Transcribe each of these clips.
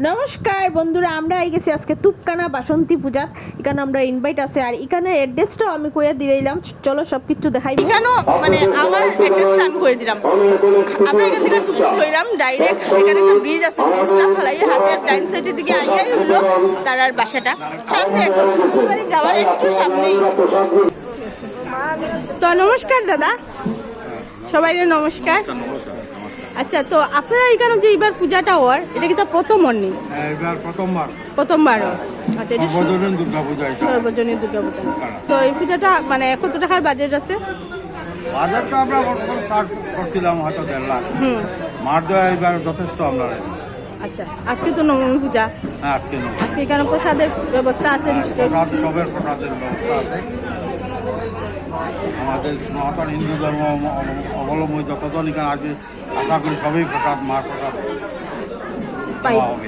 নমস্কার বন্ধুরা, আমরা আই গেছি আজকে তুপকানা বাসন্তী পূজাত। এখানে আমরা ইনভাইট আছে আর এখানে অ্যাড্রেসটাও আমি কইয়া দিলাম। চলো সব কিছু দেখাই। এখানেও মানে আমার অ্যাড্রেসটা আমি কইয়া দিলাম। আমরা এখান থেকে টুকটুক লইলাম ডাইরেক্ট। এখানে একটা ব্রিজ আছে, ব্রিজটা ফেলাই হাতের ডাইন সাইডের দিকে আইয়াই হলো তার আর বাসাটা সামনে, একদম শ্বশুরবাড়ি যাওয়ার একটু সামনেই। তো নমস্কার দাদা, সবাই নমস্কার। আচ্ছা, তো আপনারা এখানে যে এবার পূজাটা হওয়ার, এটা কি তো প্রথম অন্যি? এবার প্রথমবার। আচ্ছা, এটা সর্বজনীন দুর্গা পূজা। সর্বজনীন দুর্গা পূজা। তো এই পূজাটা মানে কত টাকার বাজেট আছে? বাজারটা আমরা স্টার্ট করছিলাম হয়তো 1.5 লাখ। মার দেওয়া এবার যথেষ্ট আমরা। আচ্ছা, আজকে তো নবমী পূজা। হ্যাঁ, আজকে এখানে প্রসাদের ব্যবস্থা আছে নিশ্চয়ই? সবের প্রসাদের ব্যবস্থা আছে। আমাদের সনাতন হিন্দু ধর্ম অবলম্বী যতজন এখানে আসবে, আশা করি সবই প্রসাদ, মার প্রসাদ পাওয়া হবে।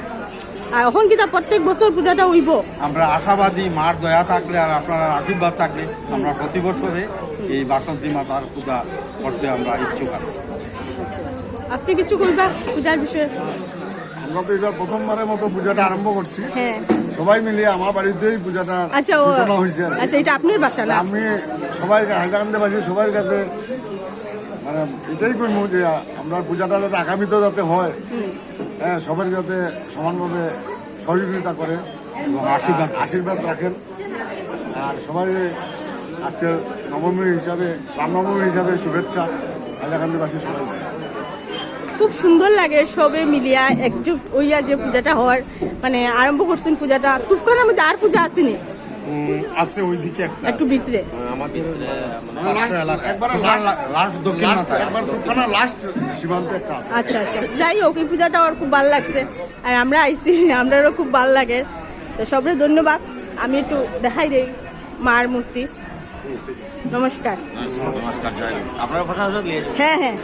আর এখন কি তা প্রত্যেক বছর পূজাটা হইব? আমরা আশাবাদী, মার দয়া থাকলে আর আপনার আশীর্বাদ থাকলে আমরা প্রতি বছরে এই বাসন্তী মাতার পূজা করতে আমরা ইচ্ছুক আছি। আপনি কিছু কইবা পূজার বিষয়ে? আমরা তো এবার প্রথমবারের মতো পূজাটা আরম্ভ করছি। হ্যাঁ, সবাই মিলিয়ে আমার বাড়িতেই পূজাটা সূচনা হয়েছে। আচ্ছা, এটা আপনার বাসা না? আমি সবাই হাইলাকান্দিবাসী সবার কাছে মানে এটাই করবো যে আমরা পূজাটা যাতে আগামীতেও যাতে হয়, হ্যাঁ, সবাই যাতে সমানভাবে সহযোগিতা করে এবং আশীর্বাদ রাখেন। আর সবাই আজকে নবমী হিসাবে, রামনবমী হিসাবে শুভেচ্ছা হাইলাকান্দিবাসী সবাই। খুব সুন্দর লাগে সবে মিলিয়া একজুট হইয়া যে পূজাটা হওয়ার মানে আরম্ভ করছেন পূজাটা। তুফকানার মধ্যে আর পূজা আসেনি? আছে ওইদিকে একটু ভিতরে আমাদের সীমান্তে একটা আছে। আচ্ছা আচ্ছা, যাই হোক, এই পূজাটা আমার খুব ভালো লাগছে আর আমরা আইসি, আমরাও খুব ভালো লাগে। তো সবাই ধন্যবাদ। আমি একটু দেখাই দেই মার মূর্তি। নমস্কার। হ্যাঁ হ্যাঁ,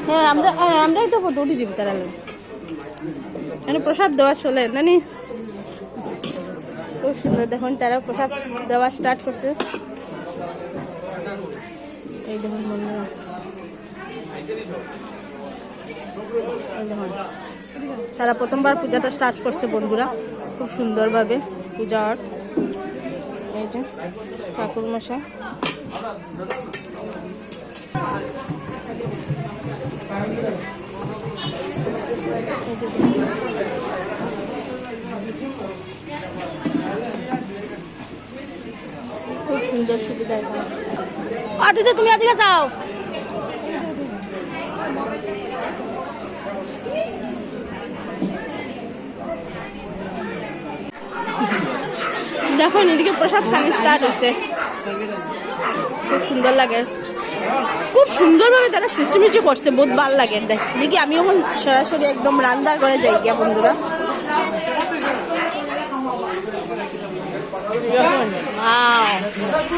হ্যাঁ, আমরা একটা ফটো উঠে দিব তারা। এখানে প্রসাদ দেওয়া চলে নানি, খুব সুন্দর। দেখুন তারা প্রসাদ দেওয়া স্টার্ট করছে। এই দেখুন বন্ধুরা, এই দেখুন তারা প্রথমবার পূজাটা স্টার্ট করছে বন্ধুরা, খুব সুন্দরভাবে পূজা। এই যে ঠাকুর মশাই, খুব সুন্দর সুবিধা। আদিতে তুমি আদিকে যাও। দেখুন এদিকে প্রসাদ খানি স্টার্ট হয়েছে। খুব সুন্দর লাগে, খুব সুন্দরভাবে তারা সিস্টেমেটিক করছে, বহুত ভালো লাগে। দেখি আমি এখন সরাসরি একদম রান্নার ঘরে যাই গিয়া বন্ধুরা।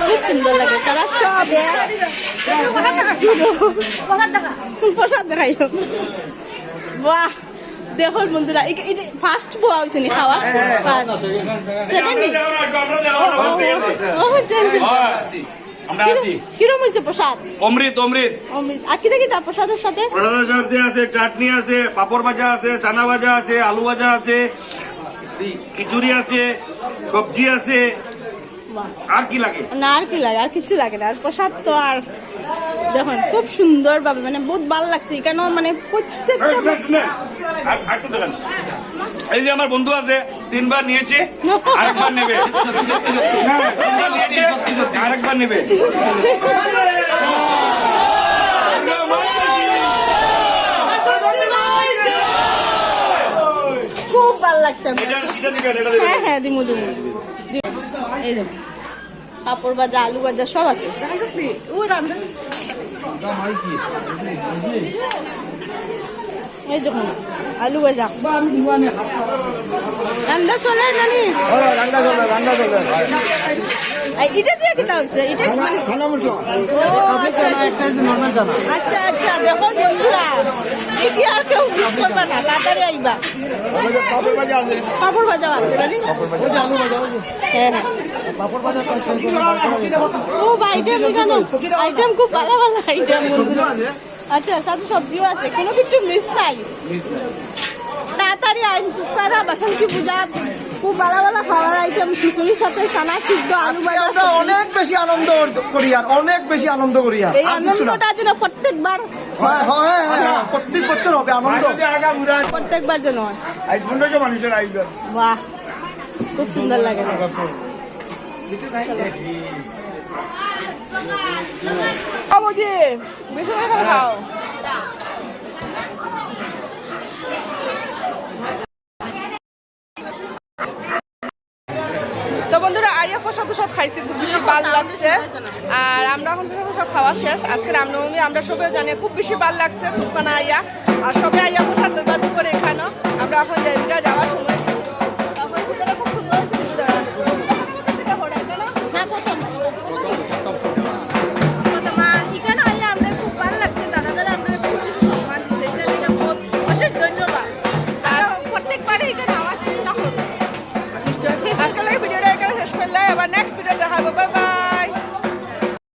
খুব সুন্দর লাগে, তারা সব প্রসাদ দেখাই। বাহ, দেখুন বন্ধুরা, ফার্স্ট বোয়া হয়েছে নি খাওয়া? ফার্স্ট সেকেন্ড কিরম হয়েছে প্রসাদ? অমৃত অমৃত। আর কি দেখি তার প্রসাদের সাথে? প্রসাদের সাথে আছে চাটনি আছে, পাপড় ভাজা আছে, চানা ভাজা আছে, আলু ভাজা আছে, খিচুড়ি আছে, সবজি আছে। আর কি লাগে? না, আর কি লাগে? আর কিছু লাগে না। আর প্রসাদ তো আর দেখুন খুব সুন্দর ভাবে মানে বহুত ভালো লাগছে এখানে, মানে প্রত্যেকটা। এই যে আমার বন্ধু আছে, 3 বার নিয়েছে, আরেকবার নেবে। আরেকবার নেবে। খুব ভালো লাগছে। হ্যাঁ হ্যাঁ, দিমু। এই দেখুন পাপড় ভাজা, আলু ভাজা সব আছে। এই দেখুন আলু ভাজা রান্না চলে নানি। এটা দিয়ে কিতা হয়েছে এটা মানে ও আচ্ছা আচ্ছা আচ্ছা দেখো বন্ধুরা এটা আর কেউ মিস করবে না তাড়াতাড়ি আইবা পাপড় ভাজা আছে জানি হ্যাঁ হ্যাঁ ও আইটেম এখানে আইটেম খুব ভালো ভালো আইটেম বন্ধুরা আচ্ছা সাথে সবজিও আছে কোনো কিছু মিস নাই তাড়াতাড়ি আইন কারা বাসন্তী পূজা খুব ভালো ভালো খাবার আইটেম খিচুড়ির সাথে চানা সিদ্ধ আলু ভাজা আমরা অনেক বেশি আনন্দ করি আর অনেক বেশি আনন্দ করি আর এই আনন্দটা যেন প্রত্যেকবার প্রত্যেক বছর হবে আনন্দ প্রত্যেকবার যেন হয় মানুষের আইবেন বাহ খুব সুন্দর লাগে বাবুজি বেশি করে খাও তো বন্ধুরা আইয়া প্রসাদ টসাদ খাইছি খুব বেশি ভালো লাগছে আর আমরা এখন প্রসাদ খাওয়া শেষ আজকে রামনবমী আমরা সবাই জানি খুব বেশি ভালো লাগছে তুফানা আইয়া আর সবাই আইয়া প্রসাদ লইবা করে এখানে আমরা এখন জায়গা যাওয়ার সময় তারপরে পূজাটা খুব সুন্দর হয়েছে পূজা এখানে আইয়া আমরা খুব ভালো লাগছে দাদাদারা আমরা খুব বেশি সম্মান দিচ্ছে এটা লেগে বহুত অশেষ ধন্যবাদ আর প্রত্যেকবারই এখানে আমার চেষ্টা করবো আজকাল ভিডিওটা এখানে শেষ করলে এবার নেক্সট ভিডিও দেখাবো বাই বাই।